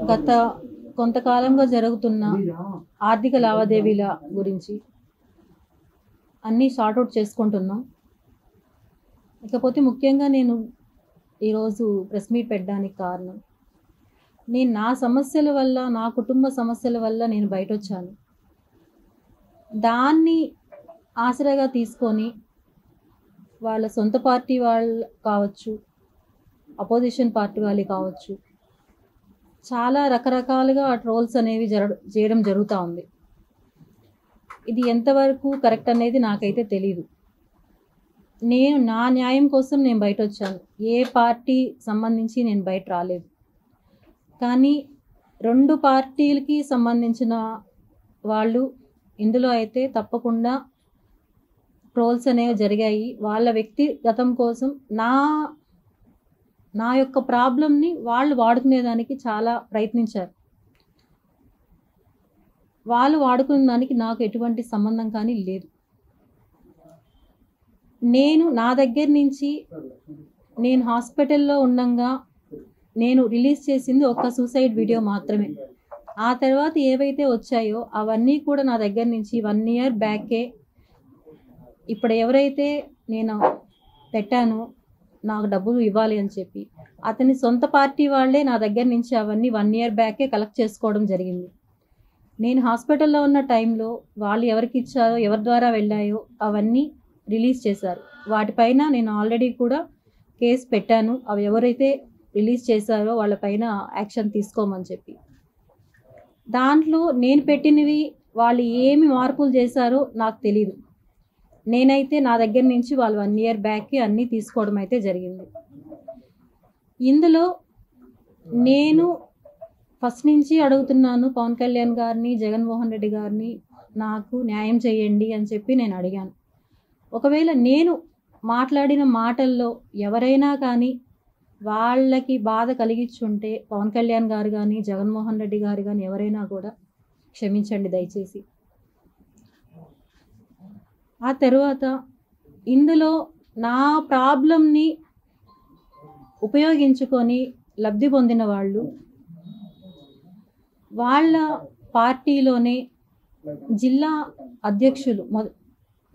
గత కొంతకాలంగా జరుగుతున్న ఆర్థిక లావాదేవీల గురించి అన్నీ సార్ట్అవుట్ చేసుకుంటున్నాం. ఇకపోతే ముఖ్యంగా నేను ఈరోజు ప్రెస్ మీట్ పెట్టడానికి కారణం, నేను నా సమస్యల వల్ల, నా కుటుంబ సమస్యల వల్ల నేను బయట వచ్చాను. దాన్ని ఆసరాగా తీసుకొని వాళ్ళ సొంత పార్టీ వాళ్ళు కావచ్చు, అపోజిషన్ పార్టీ వాళ్ళు కావచ్చు, చాలా రకరకాలుగా ట్రోల్స్ అనేవి చేయడం జరుగుతూ ఉంది. ఇది ఎంతవరకు కరెక్ట్ అనేది నాకైతే తెలీదు. నేను నా న్యాయం కోసం నేను బయట వచ్చాను. ఏ పార్టీ సంబంధించి నేను బయట రాలేదు. కానీ రెండు పార్టీలకి సంబంధించిన వాళ్ళు ఇందులో అయితే తప్పకుండా ట్రోల్స్ అనేవి జరిగాయి. వాళ్ళ వ్యక్తిగతం కోసం నా యొక్క ప్రాబ్లంని వాళ్ళు వాడుకునేదానికి చాలా ప్రయత్నించారు. వాళ్ళు వాడుకునే దానికి నాకు ఎటువంటి సంబంధం కానీ లేదు. నా దగ్గర నుంచి నేను హాస్పిటల్లో ఉండగా నేను రిలీజ్ చేసింది ఒక సూసైడ్ వీడియో మాత్రమే. ఆ తర్వాత ఏవైతే వచ్చాయో అవన్నీ కూడా నా దగ్గర నుంచి 1 year బ్యాకే. ఇప్పుడు ఎవరైతే నేను పెట్టానో నాకు డబ్బులు ఇవ్వాలి అని చెప్పి అతని సొంత పార్టీ వాళ్ళే నా దగ్గర నుంచి అవన్నీ 1 year బ్యాకే కలెక్ట్ చేసుకోవడం జరిగింది. నేను హాస్పిటల్లో ఉన్న టైంలో వాళ్ళు ఎవరికి ఇచ్చారో, ఎవరి ద్వారా వెళ్ళాయో అవన్నీ రిలీజ్ చేశారు. వాటిపైన నేను ఆల్రెడీ కూడా కేసు పెట్టాను. అవి ఎవరైతే రిలీజ్ చేశారో వాళ్ళపైన యాక్షన్ తీసుకోమని చెప్పి. దాంట్లో నేను పెట్టినవి వాళ్ళు ఏమి మార్పులు చేశారో నాకు తెలీదు. నేనైతే నా దగ్గర నుంచి వాళ్ళు 1 year బ్యాక్కి అన్నీ తీసుకోవడం అయితే జరిగింది. ఇందులో నేను ఫస్ట్ నుంచి అడుగుతున్నాను పవన్ కళ్యాణ్ గారిని, జగన్మోహన్ రెడ్డి గారిని, నాకు న్యాయం చేయండి అని చెప్పి నేను అడిగాను. ఒకవేళ నేను మాట్లాడిన మాటల్లో ఎవరైనా కానీ వాళ్ళకి బాధ కలిగించుంటే పవన్ కళ్యాణ్ గారు కానీ, జగన్మోహన్ రెడ్డి గారు కానీ ఎవరైనా కూడా క్షమించండి దయచేసి. ఆ తర్వాత ఇందులో నా ప్రాబ్లంని ఉపయోగించుకొని లబ్ధి పొందిన వాళ్ళు వాళ్ళ పార్టీలోనే జిల్లా అధ్యక్షులు,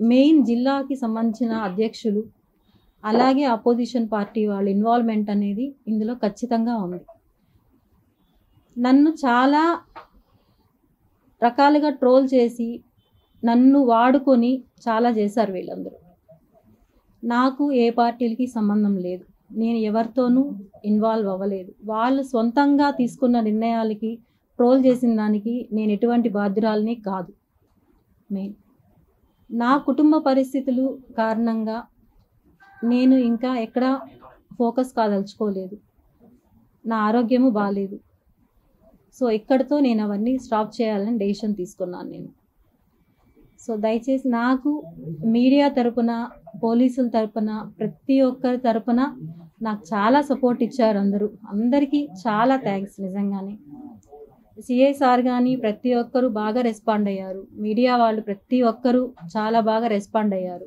మెయిన్ జిల్లాకి సంబంధించిన అధ్యక్షులు, అలాగే అపోజిషన్ పార్టీ వాళ్ళ ఇన్వాల్వ్మెంట్ అనేది ఇందులో ఖచ్చితంగా ఉంది. నన్ను చాలా రకాలుగా ట్రోల్ చేసి నన్ను వాడుకొని చాలా చేశారు వీళ్ళందరూ. నాకు ఏ పార్టీలకి సంబంధం లేదు. నేను ఎవరితోనూ ఇన్వాల్వ్ అవ్వలేదు. వాళ్ళు సొంతంగా తీసుకున్న నిర్ణయాలకి ట్రోల్ చేసిన దానికి నేను ఎటువంటి బాధ్యురాలని కాదు. మెయిన్ నా కుటుంబ పరిస్థితులు కారణంగా నేను ఇంకా ఎక్కడ ఫోకస్ కాదలుచుకోలేదు. నా ఆరోగ్యము బాగాలేదు. సో ఇక్కడితో నేను అవన్నీ స్టాప్ చేయాలని డెసిషన్ తీసుకున్నాను నేను. సో దయచేసి నాకు మీడియా తరపున, పోలీసుల తరపున, ప్రతి ఒక్కరి తరపున నాకు చాలా సపోర్ట్ ఇచ్చారు అందరూ. అందరికీ చాలా థ్యాంక్స్ నిజంగానే. సిఐ సార్ కానీ ప్రతి ఒక్కరు బాగా రెస్పాండ్ అయ్యారు. మీడియా వాళ్ళు ప్రతి ఒక్కరూ చాలా బాగా రెస్పాండ్ అయ్యారు.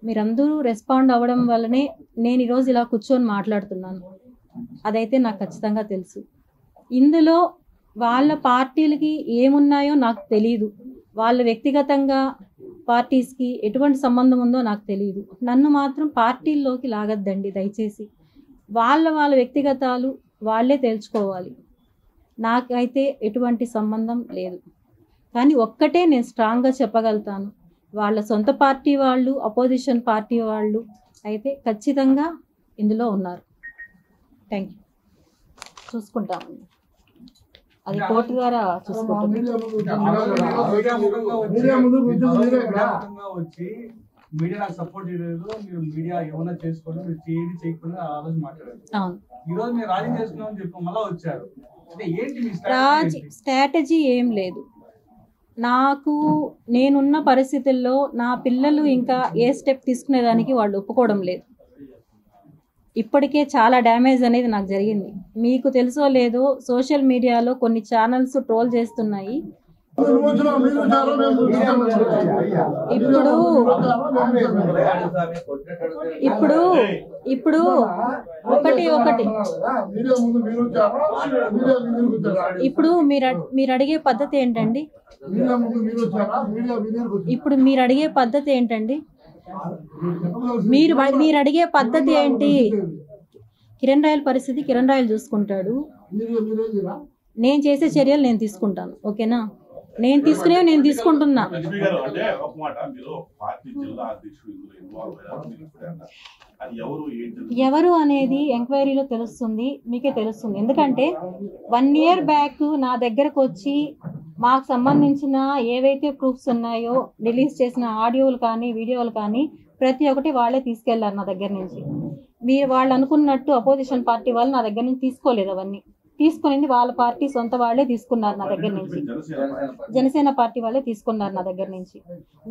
మీరందరూ రెస్పాండ్ అవ్వడం వల్లనే నేను ఈరోజు ఇలా కూర్చొని మాట్లాడుతున్నాను. అదైతే నాకు ఖచ్చితంగా తెలుసు. ఇందులో వాళ్ళ పార్టీలకి ఏమున్నాయో నాకు తెలీదు. వాళ్ళ వ్యక్తిగతంగా పార్టీస్కి ఎటువంటి సంబంధం ఉందో నాకు తెలియదు. నన్ను మాత్రం పార్టీల్లోకి లాగద్దండి దయచేసి. వాళ్ళ వ్యక్తిగతాలు వాళ్ళే తేల్చుకోవాలి. నాకైతే ఎటువంటి సంబంధం లేదు. కానీ ఒక్కటే నేను స్ట్రాంగ్గా చెప్పగలుగుతాను, వాళ్ళ సొంత పార్టీ వాళ్ళు, అపోజిషన్ పార్టీ వాళ్ళు అయితే ఖచ్చితంగా ఇందులో ఉన్నారు. Thank you. చూసుకుంటామండి, అది కోర్టు ద్వారా చూసుకుంటాం. మీడియా నాకు సపోర్ట్ చేయలేదు, మీరు మీడియా ఏమైనా చేసుకోండి, మీరు చేయండి చేయకుండా ఆ రోజు మాట్లాడారు. ఈ రోజు మీరు రాజీ చేసుకున్నామని చెప్పి మళ్ళీ వచ్చారు. అంటే ఏంటి మీ స్ట్రాటజీ? ఏం లేదు. నేనున్న పరిస్థితుల్లో నా పిల్లలు ఇంకా ఏ స్టెప్ తీసుకునేదానికి వాళ్ళు ఒప్పుకోవడం లేదు. ఇప్పటికే చాలా డ్యామేజ్ అనేది నాకు జరిగింది. మీకు తెలుసో లేదో, సోషల్ మీడియాలో కొన్ని ఛానల్స్ ట్రోల్ చేస్తున్నాయి. ఇప్పుడు ఇప్పుడు ఒకటి ఇప్పుడు మీరు అడిగే పద్ధతి ఏంటండి? ఇప్పుడు మీరు అడిగే పద్ధతి ఏంటండి? మీరు అడిగే పద్ధతి ఏంటి? కిరణ్ రాయల్ పరిస్థితి కిరణ్ రాయల్ చూసుకుంటాడు. నేను చేసే చర్యలు నేను తీసుకుంటాను. ఓకేనా? నేను తీసుకుంటున్నా. ఎవరు అనేది ఎంక్వైరీలో తెలుస్తుంది, మీకే తెలుస్తుంది. ఎందుకంటే 1 year బ్యాక్ నా దగ్గరకు వచ్చి మాకు సంబంధించిన ఏవైతే ప్రూఫ్స్ ఉన్నాయో, రిలీజ్ చేసిన ఆడియోలు కానీ వీడియోలు కానీ ప్రతి ఒక్కటి వాళ్ళే తీసుకెళ్లారు నా దగ్గర నుంచి. మీరు వాళ్ళు అనుకున్నట్టు అపోజిషన్ పార్టీ వాళ్ళు నా దగ్గర నుంచి తీసుకోలేదు. అవన్నీ తీసుకునేది వాళ్ళ పార్టీ సొంత వాళ్ళే తీసుకున్నారు నా దగ్గర నుంచి. జనసేన పార్టీ వాళ్ళే తీసుకున్నారు నా దగ్గర నుంచి.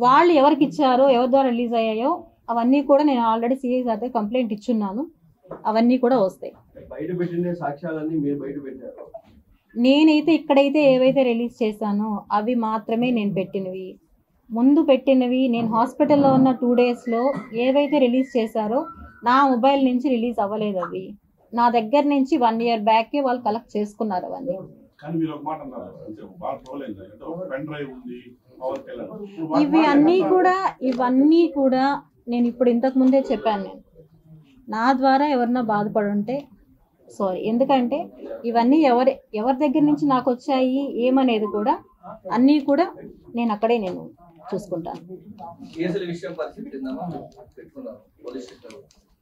వాళ్ళు ఎవరికి ఇచ్చారో, ఎవరి ద్వారా రిలీజ్ అయ్యాయో అవన్నీ కూడా నేను ఆల్రెడీ సిఐ సార్ కంప్లైంట్ ఇచ్చున్నాను. అవన్నీ కూడా వస్తాయి. నేనైతే ఇక్కడైతే ఏవైతే రిలీజ్ చేశానో అవి మాత్రమే నేను పెట్టినవి. ముందు పెట్టినవి నేను హాస్పిటల్లో ఉన్న 2 daysలో ఏవైతే రిలీజ్ చేశారో నా మొబైల్ నుంచి రిలీజ్ అవ్వలేదు. అవి నా దగ్గర నుంచి 1 year బ్యాకే వాళ్ళు కలెక్ట్ చేసుకున్నారు అవన్నీ. ఇవన్నీ కూడా నేను ఇప్పుడు ఇంతకు ముందే చెప్పాను. నేను నా ద్వారా ఎవరన్నా బాధపడుంటే సారీ. ఎందుకంటే ఇవన్నీ ఎవరి దగ్గర నుంచి నాకు వచ్చాయి ఏమనేది కూడా అన్నీ కూడా నేను అక్కడే నేను చూసుకుంటాను.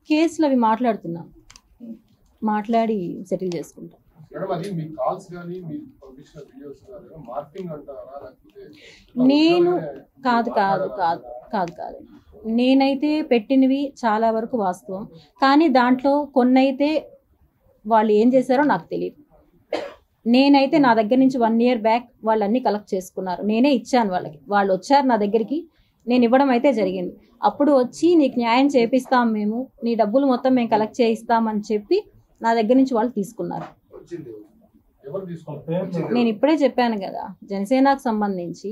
కేసులు అవి మాట్లాడుతున్నాం, మాట్లాడి సెటిల్ చేసుకుంటాం. నేను కాదు నేనైతే పెట్టినవి చాలా వరకు వాస్తవం. కానీ దాంట్లో కొన్నైతే వాళ్ళు ఏం చేశారో నాకు తెలియదు. నేనైతే నా దగ్గర నుంచి 1 year బ్యాక్ వాళ్ళు అన్నీ కలెక్ట్ చేసుకున్నారు. నేనే ఇచ్చాను వాళ్ళకి. వాళ్ళు వచ్చారు నా దగ్గరికి, నేను ఇవ్వడం అయితే జరిగింది. అప్పుడు వచ్చి నీకు న్యాయం చేపిస్తాం, మేము నీ డబ్బులు మొత్తం మేము కలెక్ట్ చేయిస్తామని చెప్పి నా దగ్గర నుంచి వాళ్ళు తీసుకున్నారు. నేను ఇప్పుడే చెప్పాను కదా, జనసేనకు సంబంధించి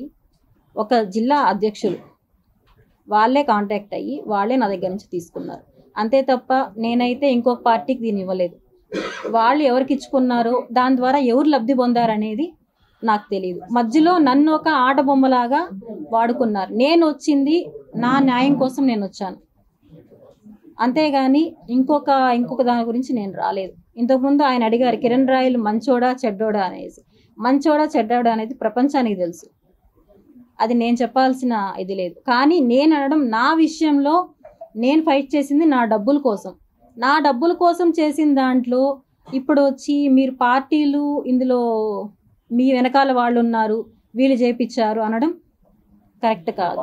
ఒక జిల్లా అధ్యక్షులు వాళ్ళే కాంటాక్ట్ అయ్యి వాళ్ళే నా దగ్గర నుంచి తీసుకున్నారు. అంతే తప్ప నేనైతే ఇంకొక పార్టీకి దీన్ని ఇవ్వలేదు. వాళ్ళు ఎవరికి ఇచ్చుకున్నారో దాని ద్వారా ఎవరు లబ్ధి పొందారనేది నాకు తెలియదు. మధ్యలో నన్ను ఒక ఆట బొమ్మలాగా వాడుకున్నారు. నేను వచ్చింది నా న్యాయం కోసం నేను వచ్చాను, అంతేగాని ఇంకొక దాని గురించి నేను రాలేదు. ఇంతకుముందు ఆయన అడిగారు కిరణ్ రాయల్ మంచోడా చెడ్డోడా అనేసి. మంచోడా చెడ్డోడా అనేది ప్రపంచానికి తెలుసు, అది నేను చెప్పాల్సిన ఇది లేదు. కానీ నేను అనడం నా విషయంలో నేను ఫైట్ చేసింది నా డబ్బుల కోసం. నా డబ్బుల కోసం చేసిన దాంట్లో ఇప్పుడు వచ్చి మీరు పార్టీలు ఇందులో మీ వెనకాల వాళ్ళు ఉన్నారు, వీళ్ళు చేపించారు అనడం కరెక్ట్ కాదు.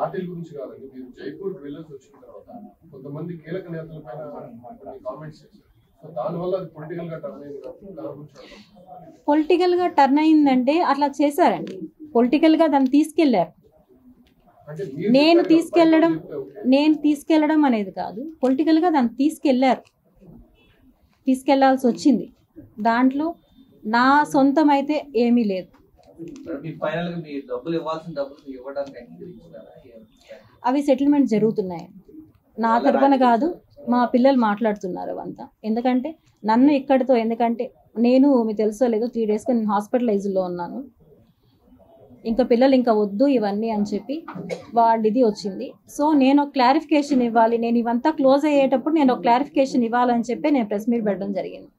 పొలిటికల్ గా టర్న్ అయిందంటే అట్లా చేశారండి. పొలిటికల్ గా దాన్ని తీసుకెళ్లారు. నేను తీసుకెళ్లడం అనేది కాదు, పొలిటికల్ గా దాన్ని తీసుకెళ్లాల్సి వచ్చింది. దాంట్లో నా సొంతం అయితే ఏమీ లేదు. అవి సెటిల్మెంట్ జరుగుతున్నాయి. నా తరపున కాదు, మా పిల్లలు మాట్లాడుతున్నారు అవంతా. ఎందుకంటే నన్ను ఇక్కడితో, ఎందుకంటే నేను మీకు తెలుసో లేదో 3 daysగా నేను హాస్పిటలైజ్లో ఉన్నాను. ఇంకా పిల్లలు ఇంకా వద్దు ఇవన్నీ అని చెప్పి వాళ్ళది వచ్చింది. సో నేను ఒక క్లారిఫికేషన్ ఇవ్వాలి, నేను ఇవంతా క్లోజ్ అయ్యేటప్పుడు నేను ఒక క్లారిఫికేషన్ ఇవ్వాలని చెప్పి నేను ప్రెస్ మీట్ పెట్టడం జరిగింది.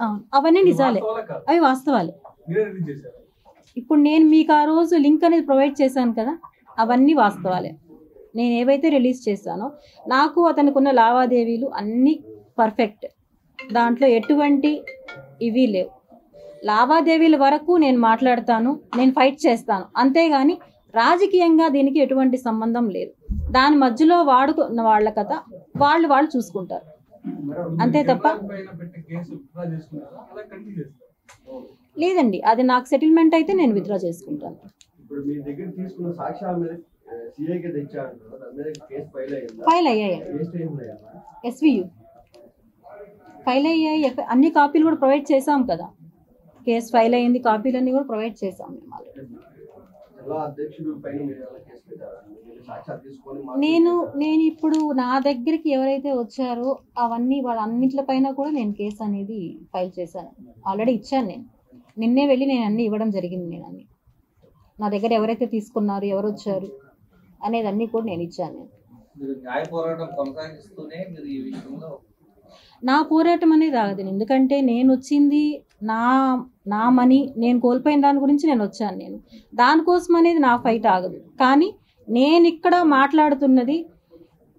అవును, అవన్నీ నిజాలే, అవి వాస్తవాలే. ఇప్పుడు నేను మీకు ఆ రోజు లింక్ అనేది ప్రొవైడ్ చేశాను కదా, అవన్నీ వాస్తవాలే. నేను ఏవైతే రిలీజ్ చేశానో నాకు అతనికి ఉన్న లావాదేవీలు అన్నీ పర్ఫెక్ట్, దాంట్లో ఎటువంటి ఇవి లేవు. లావాదేవీల వరకు నేను మాట్లాడతాను, నేను ఫైట్ చేస్తాను, అంతేగాని రాజకీయంగా దీనికి ఎటువంటి సంబంధం లేదు. దాని మధ్యలో వాడుకున్న వాళ్ళ కథ వాళ్ళు చూసుకుంటారు, అంతే తప్ప లేదండి. అది నాకు సెటిల్మెంట్ అయితే నేను విత్డ్రా చేసుకుంటాను. ఫైల్ అయ్యాయి. SVU ఫైల్ అయ్యాయి, అన్ని కాపీలు కూడా ప్రొవైడ్ చేసాం కదా. కేసు ఫైల్ అయ్యింది, కాపీలన్నీ కూడా ప్రొవైడ్ చేసాం మేము. నేను ఇప్పుడు నా దగ్గరికి ఎవరైతే వచ్చారో అవన్నీ వాళ్ళన్నింటిపైన కూడా నేను కేసు అనేది ఫైల్ చేశాను, ఆల్రెడీ ఇచ్చాను. నేను నిన్నే వెళ్ళి నేను అన్ని ఇవ్వడం జరిగింది. నేను అన్ని నా దగ్గర ఎవరైతే తీసుకున్నారు, ఎవరు వచ్చారు అనేది అన్ని కూడా నేను ఇచ్చాను. నా పోరాటం అనేది ఆగదు, ఎందుకంటే నేను వచ్చింది నా మనీ నేను కోల్పోయిన దాని గురించి నేను వచ్చాను. నేను దానికోసం అనేది నా ఫైట్ ఆగదు. కానీ నేను ఇక్కడ మాట్లాడుతున్నది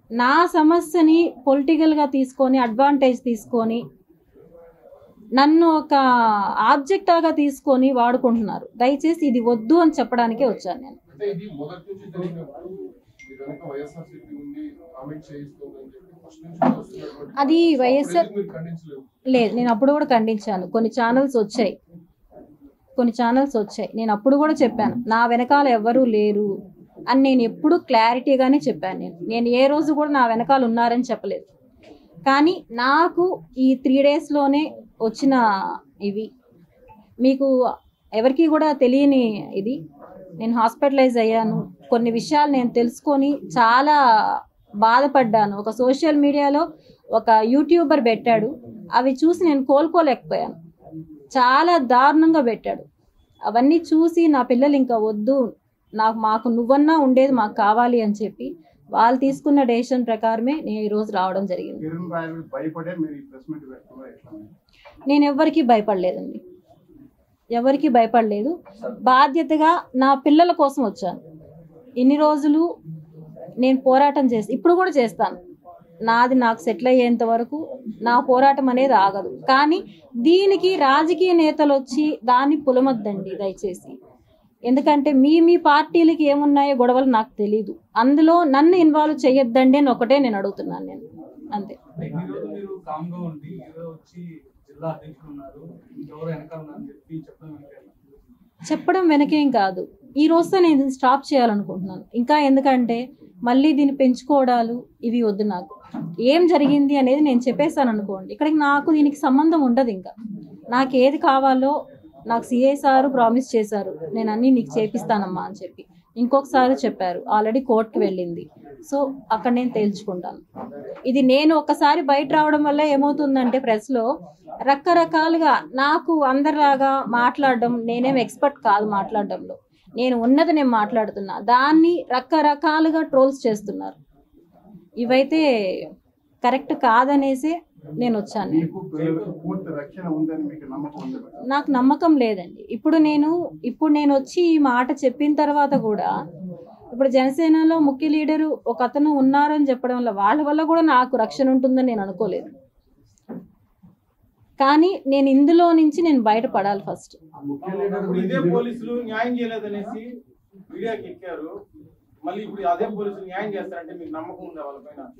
నా సమస్యని పొలిటికల్గా తీసుకొని అడ్వాంటేజ్ తీసుకొని నన్ను ఒక ఆబ్జెక్టాగా తీసుకొని వాడుకుంటున్నారు. దయచేసి ఇది వద్దు అని చెప్పడానికే వచ్చాను నేను. అది వైఎస్ఆర్ లేదు, నేను అప్పుడు కూడా ఖండించాను. కొన్ని ఛానల్స్ వచ్చాయి, నేను అప్పుడు కూడా చెప్పాను నా వెనకాల ఎవ్వరూ లేరు అని. నేను ఎప్పుడు క్లారిటీగానే చెప్పాను. నేను ఏ రోజు కూడా నా వెనకాల ఉన్నారని చెప్పలేదు. కానీ నాకు ఈ 3 డేస్లోనే వచ్చిన ఇవి మీకు ఎవరికి కూడా తెలియని ఇది. నేను హాస్పిటలైజ్ అయ్యాను, కొన్ని విషయాలు నేను తెలుసుకొని చాలా బాధపడ్డాను. ఒక సోషల్ మీడియాలో ఒక యూట్యూబర్ పెట్టాడు, అవి చూసి నేను కోలుకోలేకపోయాను. చాలా దారుణంగా పెట్టాడు. అవన్నీ చూసి నా పిల్లలు ఇంకా వద్దు, మాకు నువ్వన్నా ఉండేది మాకు కావాలి అని చెప్పి వాళ్ళు తీసుకున్న డెసిషన్ ప్రకారమే నేను ఈరోజు రావడం జరిగింది. నేను ఎవరికి భయపడలేదండి, ఎవరికి భయపడలేదు. బాధ్యతగా నా పిల్లల కోసం వచ్చాను. ఇన్ని రోజులు నేను పోరాటం చేసి ఇప్పుడు కూడా చేస్తాను. నాకు సెటిల్ అయ్యేంత వరకు నా పోరాటం అనేది ఆగదు. కానీ దీనికి రాజకీయ నేతలు వచ్చి దాన్ని పులమొద్దండి దయచేసి. ఎందుకంటే మీ పార్టీలకి ఏమున్నాయో గొడవలు నాకు తెలీదు. అందులో నన్ను ఇన్వాల్వ్ చేయొద్దండి అని ఒకటే నేను అడుగుతున్నాను. నేను అంతే. చెప్పడం వెనకేం కాదు, ఈ రోజుతో నేను స్టాప్ చేయాలనుకుంటున్నాను ఇంకా. ఎందుకంటే మళ్ళీ దీన్ని పెంచుకోవడాలు ఇవి వద్దు. నాకు ఏం జరిగింది అనేది నేను చెప్పేశాను అనుకోండి, ఇక్కడికి నాకు దీనికి సంబంధం ఉండదు. ఇంకా నాకు ఏది కావాలో నాకు సిఐ సారు ప్రామిస్ చేశారు, నేను అన్నీ నీకు చేపిస్తానమ్మా అని చెప్పి. ఇంకొకసారి చెప్పారు, ఆల్రెడీ కోర్టుకు వెళ్ళింది. సో అక్కడ నేను తేల్చుకుంటాను. ఇది నేను ఒకసారి బయట రావడం వల్ల ఏమవుతుందంటే ప్రెస్లో రకరకాలుగా నాకు అందరిలాగా మాట్లాడడం, నేనేం ఎక్స్పర్ట్ కాదు మాట్లాడడంలో. నేను ఉన్నది నేను మాట్లాడుతున్నా, దాన్ని రకరకాలుగా ట్రోల్స్ చేస్తున్నారు. ఇవైతే కరెక్ట్ కాదనేసే నేను వచ్చాను. నాకు నమ్మకం లేదండి. ఇప్పుడు నేను వచ్చి ఈ మాట చెప్పిన తర్వాత కూడా ఇప్పుడు జనసేనలో ముఖ్య లీడరు ఒక అతను ఉన్నారని చెప్పడం వల్ల వాళ్ళ వల్ల కూడా నాకు రక్షణ ఉంటుందని నేను అనుకోలేదు. కానీ నేను ఇందులో నుంచి నేను బయటపడాలి ఫస్ట్.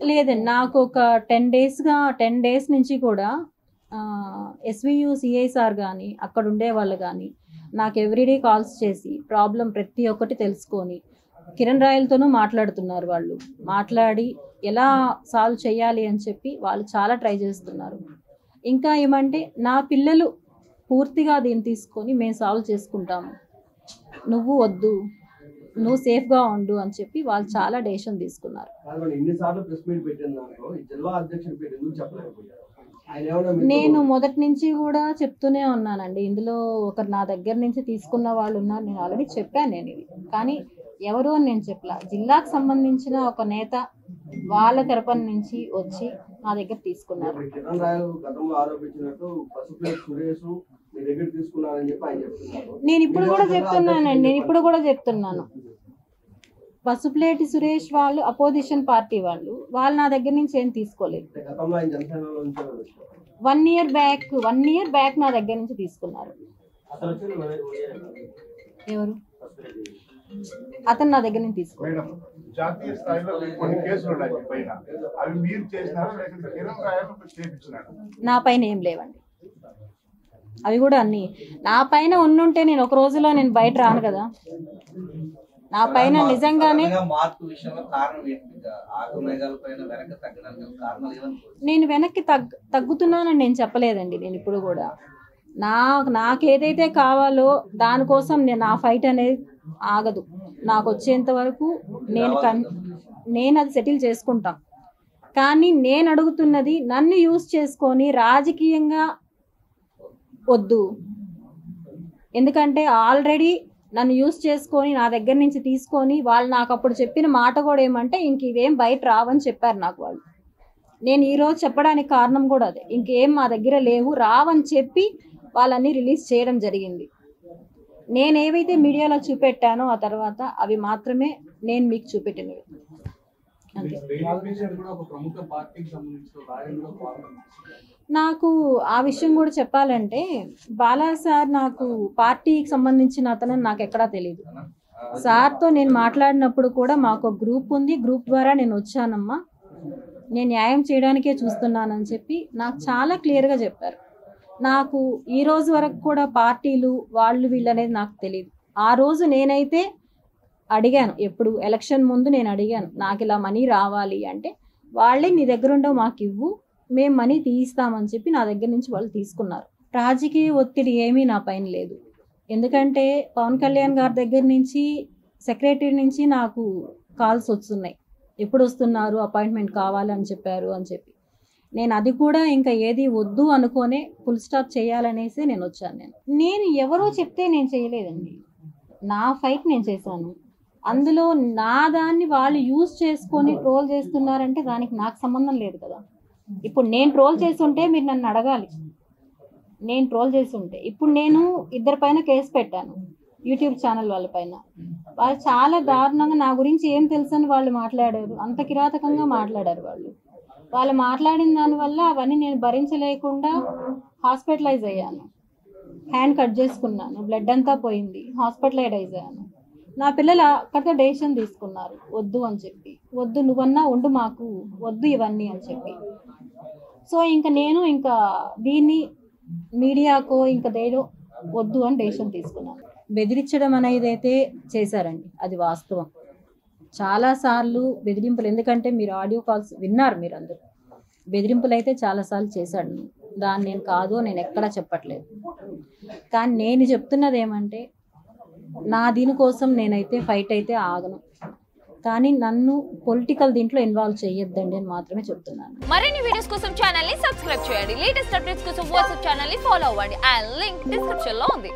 లేదండి, నాకు ఒక 10 డేస్ నుంచి కూడా SVU సిఐ సార్ కానీ అక్కడ ఉండే వాళ్ళు కానీ నాకు ఎవ్రీడే కాల్స్ చేసి ప్రాబ్లం ప్రతి ఒక్కటి తెలుసుకొని కిరణ్ రాయలతోనూ మాట్లాడుతున్నారు. వాళ్ళు మాట్లాడి ఎలా సాల్వ్ చేయాలి అని చెప్పి వాళ్ళు చాలా ట్రై చేస్తున్నారు. ఇంకా ఏమంటే నా పిల్లలు పూర్తిగా దీన్ని తీసుకొని మేము సాల్వ్ చేసుకుంటాము, నువ్వు వద్దు, నువ్వు సేఫ్గా ఉండు అని చెప్పి వాళ్ళు చాలా డెసిషన్ తీసుకున్నారు. నేను మొదటి నుంచి కూడా చెప్తూనే ఉన్నానండి. ఇందులో ఒకరు నా దగ్గర నుంచి తీసుకున్న వాళ్ళు ఉన్నారు, నేను ఆల్రెడీ చెప్పాను నేను ఇది. కానీ ఎవరు అని నేను చెప్పలా. జిల్లాకు సంబంధించిన ఒక నేత వాళ్ళ తరపున నుంచి వచ్చి నా దగ్గర తీసుకున్నారు. నేను ఇప్పుడు కూడా చెప్తున్నాను, పసుపులేటి సురేష్ వాళ్ళు అపోజిషన్ పార్టీ వాళ్ళు నా దగ్గర నుంచి ఏం తీసుకోలేదు. 1 year బ్యాక్ నా దగ్గర నుంచి తీసుకున్నారు. ఎవరు అతను నా దగ్గర నుంచి తీసుకున్నారు. జాతీయ స్థాయిలో కొన్ని కేసులు ఉన్నాయి పైన, అవి మీరు చేసినారా లేకపోతే కిరణ్ రాయల్ చేయించినారు? నా పైన ఏం లేవండి. అవి కూడా అన్ని నా పైన ఉండుంటే నేను ఒక రోజులో నేను బయట రాను కదా. నా పైన నిజంగానే మార్పు విషయంలో కారణం ఏంటి? ఆగమేఘాల పైన వెనక్కి తగ్గడానికి కారణాలు ఏమని? నేను వెనక్కి తగ్గుతున్నానని నేను చెప్పలేదండి. నేను ఇప్పుడు కూడా నాకేదైతే కావాలో దానికోసం నా ఫైట్ అనేది ఆగదు. నాకు వచ్చేంత వరకు నేను అది సెటిల్ చేసుకుంటాం. కానీ నేను అడుగుతున్నది నన్ను యూజ్ చేసుకొని రాజకీయంగా వద్దు. ఎందుకంటే ఆల్రెడీ నన్ను యూజ్ చేసుకొని నా దగ్గర నుంచి తీసుకొని వాళ్ళు నాకు అప్పుడు చెప్పిన మాట కూడా ఏమంటే ఇంక ఇవేం బయట రావని చెప్పారు నాకు వాళ్ళు. నేను ఈరోజు చెప్పడానికి కారణం కూడా అదే. ఇంకేం మా దగ్గర లేవు రావని చెప్పి వాళ్ళని రిలీజ్ చేయడం జరిగింది. నేను ఏవైతే మీడియాలో చూపెట్టానో ఆ తర్వాత అవి మాత్రమే నేను మీకు చూపెట్టినవి. నాకు ఆ విషయం కూడా చెప్పాలంటే బాలా సార్ నాకు పార్టీకి సంబంధించిన అతను నాకు ఎక్కడా తెలియదు. సార్తో నేను మాట్లాడినప్పుడు కూడా మాకు గ్రూప్ ఉంది, గ్రూప్ ద్వారా నేను వచ్చానమ్మా, నేను న్యాయం చేయడానికే చూస్తున్నానని చెప్పి నాకు చాలా క్లియర్గా చెప్పారు. నాకు ఈ రోజు వరకు కూడా పార్టీలు వాళ్ళు వీళ్ళు అనేది నాకు తెలియదు. ఆ రోజు నేనైతే అడిగాను, ఎప్పుడు ఎలక్షన్ ముందు నేను అడిగాను నాకు ఇలా మనీ రావాలి అంటే వాళ్ళే నీ దగ్గర ఉండవు మాకు ఇవ్వు, మేము మనీ తీయిస్తామని చెప్పి నా దగ్గర నుంచి వాళ్ళు తీసుకున్నారు. రాజకీయ ఒత్తిడి ఏమీ నా పైన లేదు. ఎందుకంటే పవన్ కళ్యాణ్ గారి దగ్గర నుంచి సెక్రటరీ నుంచి నాకు కాల్స్ వస్తున్నాయి, ఎప్పుడు వస్తున్నారు, అపాయింట్మెంట్ కావాలని చెప్పారు అని చెప్పి. నేను అది కూడా ఇంకా ఏది వద్దు అనుకోనే ఫుల్ స్టాప్ చేయాలనేసి నేను వచ్చాను. నేను ఎవరో చెప్తే నేను చేయలేదండి, నా ఫైట్ నేను చేశాను. అందులో నా దాన్ని వాళ్ళు యూజ్ చేసుకొని ట్రోల్ చేస్తున్నారంటే దానికి నాకు సంబంధం లేదు కదా. ఇప్పుడు నేను ట్రోల్ చేస్తుంటే మీరు నన్ను అడగాలి, నేను ట్రోల్ చేస్తుంటే. ఇప్పుడు నేను ఇద్దరి పైన కేసు పెట్టాను, యూట్యూబ్ ఛానల్ వాళ్ళ పైన. వాళ్ళు చాలా దారుణంగా నా గురించి ఏం తెలుసని వాళ్ళు మాట్లాడారు, అంత కిరాతకంగా మాట్లాడారు వాళ్ళు మాట్లాడిన దానివల్ల అవన్నీ నేను భరించలేకుండా హాస్పిటలైజ్ అయ్యాను. హ్యాండ్ కట్ చేసుకున్నాను, బ్లడ్ అంతా పోయింది, హాస్పిటలైజ్ అయ్యాను. నా పిల్లలు అక్కడితో డెసిషన్ తీసుకున్నారు వద్దు అని చెప్పి, వద్దు నువ్వన్నా ఉండు మాకు వద్దు ఇవన్నీ అని చెప్పి. సో నేను ఇంకా దీన్ని మీడియాకో ఇంకా దేడో వద్దు అని డెసిషన్ తీసుకున్నాను. బెదిరించడం అనేది అయితే చేశారండి, అది వాస్తవం. చాలాసార్లు బెదిరింపులు, ఎందుకంటే మీరు ఆడియో కాల్స్ విన్నారు మీరు అందరూ, బెదిరింపులు అయితే చాలాసార్లు చేశాడు. దాన్ని నేను కాదు నేను ఎక్కడా చెప్పట్లేదు. కానీ నేను చెప్తున్నది ఏమంటే నా దీనికోసం నేనైతే ఫైట్ అయితే ఆగను, కానీ నన్ను పొలిటికల్ దీంట్లో ఇన్వాల్వ్ చేయొద్దండి అని మాత్రమే చెప్తున్నాను. మరిన్ని వీడియోస్ కోసం ఛానల్ ని సబ్స్క్రైబ్ చేయండి, లేటెస్ట్ అప్డేట్స్ కోసం వాట్సాప్ ఛానల్ ని ఫాలో అవ్వండి. ఆ లింక్ డిస్క్రిప్షన్ లో ఉంది.